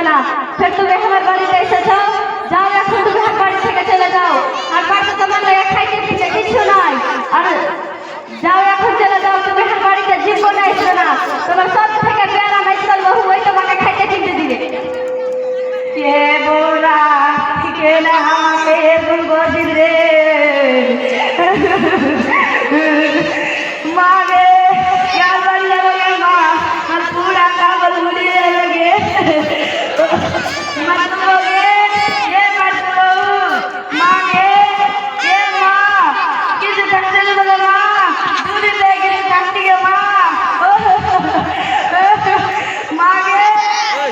না। फिर তুমি আমার বাড়িতে এসেছো, যাও এখন তুমি আমার বাড়ি থেকে চলে যাও। আর বাড়িতে তোমার লাগে খাইতে পিঠে কিছু নাই। আর যাও এখন চলে যাও, তুমি আমার বাড়িতে জীবনে আসবে না। তোমার সব থেকে প্যারা মাইকেল বহু ওই তোমাকে খাইতে পিঠে দিবে। কে বোরা কে না আমাকে দুর্গো দিলে मारे क्या बढ़िया लगे माँ और पूरा काबल मुड़िए लगे मत लोगे ये मत लो मांगे ये माँ किस धक्के से लगे माँ दूरी लेके धक्के के माँ मांगे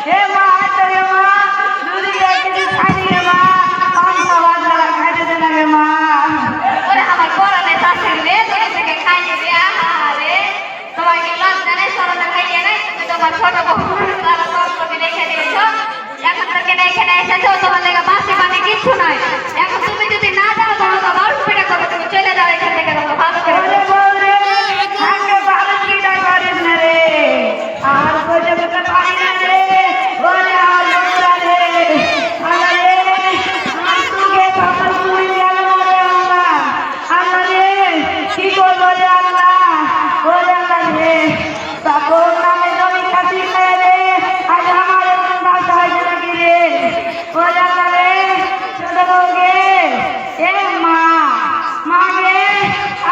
ये माँ तो ये माँ दूरी लेके खाने के माँ पाँच सवाल लगा खाने देना के माँ और हमारे कोरा ने ताशे ले तो ऐसे के खाने दिया তোমাকে লাভ জানে সরলা খাইয়ে নাই তুমি তোমার ছোট বউ তারা সবকে রেখে দিয়েছো এখন থেকে এখানে এসেছো তোমার লেগে বাসি মানে কিছু নাই এখন তুমি যদি না যাও তাহলে তো বাউল পিঠা করবে তুমি চলে যাও এখান থেকে তোমার ভালো করে আগে ভালো কিটা করিস না রে আর কোজে বলতে পারি না রে ওরে আর লোকরা রে আরে আমার তুগে আমার পুরি গেল রে আল্লাহ রে কি করব রে আল্লাহ ওরে सापों नामे जमी खाती मेरे आज हमारे बंदा साइड लगी रे हो जाता रे चलोगे ए माँ माँ गे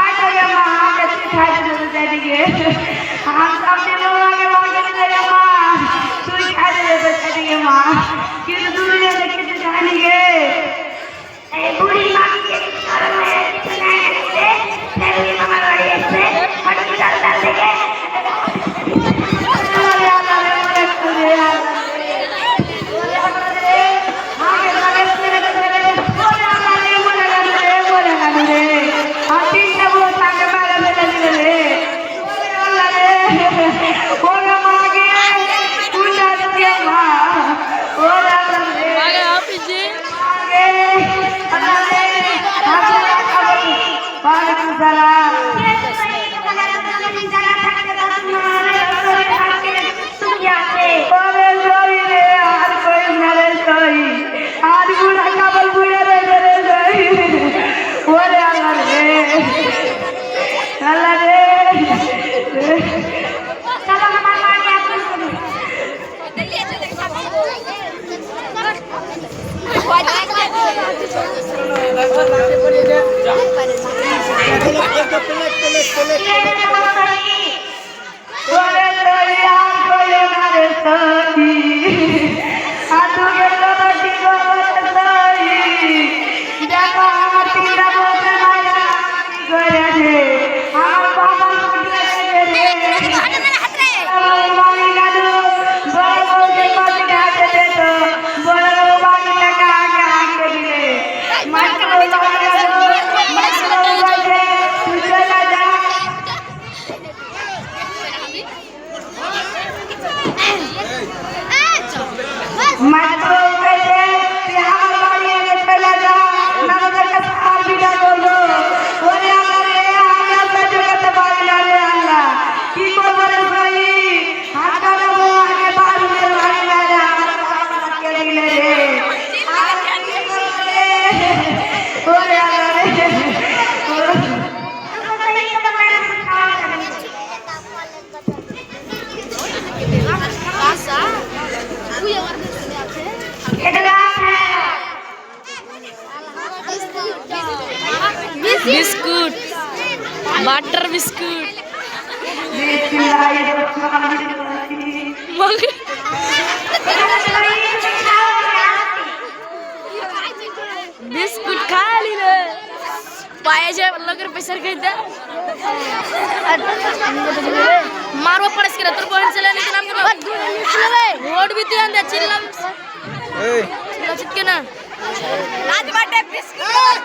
आज ये माँ के सिखाए तो दे देंगे हम सब दिन लोग माँ के दे माँ तू ही खा दे देंगे माँ किस दूर ले लेके जाएंगे ए बूढ़ी माँ के कारण में कितने ऐसे तेरी माँ वाली ऐसे हट डाल देंगे बिस्कुट बटर बिस्कुट बिस्कुट खा ली रे पाए लोकर पैसा खरीदा मारवा पड़े के तोर बहन चले लेकिन हम वोट भी दिया दे चिल्ला चिल्ला ना आज बाटे बिस्कुट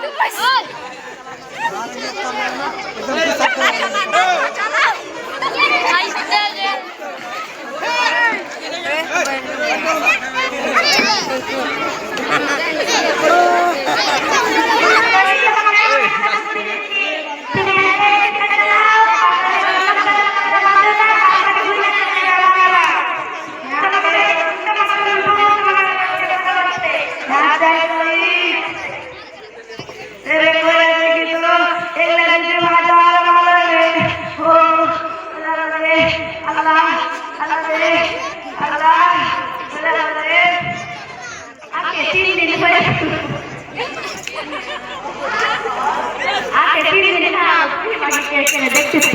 কেনে দেখতেছি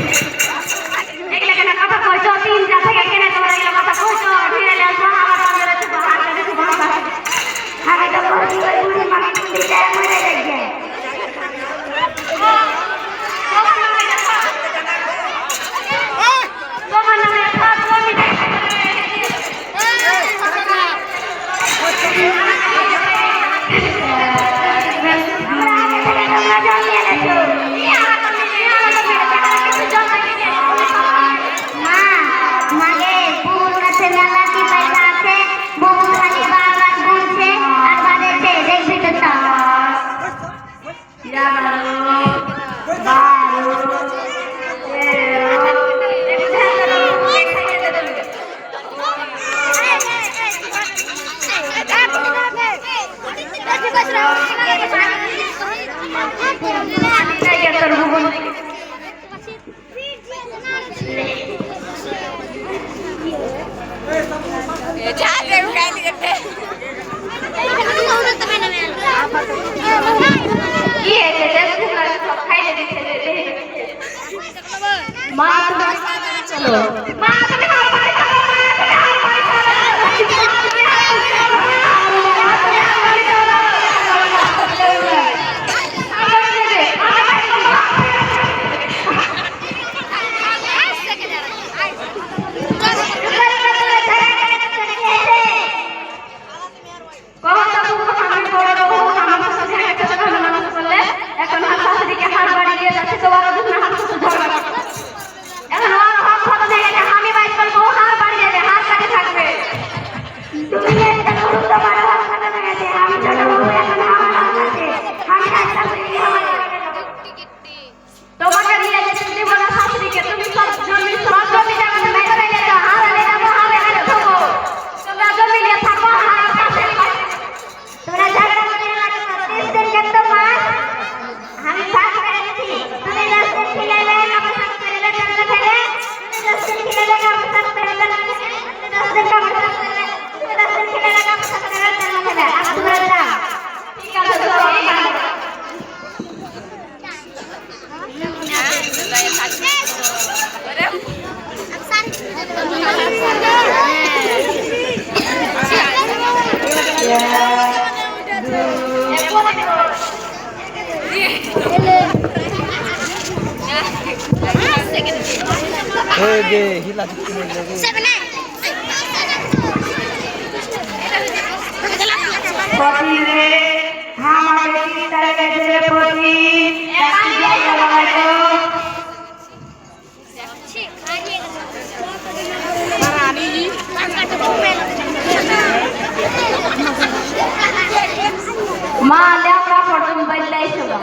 এগুলা কেন কথা কইছো তিনটা থেকে কেনে তোমরা এগুলা কথা কইছো ফিরে আসো আমার বাজারে তো হাত কাটে ভাষা আমি তো বলি বুড়ি মাকে দিতে মরে দেখে তোমার নামে সব জমি মা চলো মা তুমি আমার বাড়ি চলো এখন হাত দিকে হাত বাড়ি দিয়ে যাচ্ছে তো ওরা দুজন হাত ঝগড়া এখন ওর হাত কথা দেখে আমি বাইক করবো হাত বাড়ি দেবে হাত কাটে থাকবে তুমি একটা করো তোমার হাত কাটা দেখে আমি ছোট বউ এখন আমার হাত আছে আমি রাস্তা থেকে আমার তোমাকে নিয়ে যেতে দিব না শাশুড়িকে তুমি সব জমি জায়গা মেরে মেরে দাও হাত আলে যাবো হাত এখানে থাকো তোমরা জমি নিয়ে থাকো হাত কাছে তোমরা ঝগড়া করে লাগো 30 দিন কেটে মাস আমি সাথ করে দিছি তুমি 10 দিন খিলাইলে আমার সাথে করে চলতে থাকে তুমি 10 দিন খিলাইলে আমার সাথে করে চলতে থাকে 10 দিন আমার সাথে করে তুমি 10 দিন খিলাইলে আমার সাথে করে চলতে থাকে আর তোমরা যা ঠিক আছে हिला पति रे हमारे की तरह के पति ऐसी जगह लगाए मां ले अपना फोटो मोबाइल ले चलो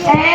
এ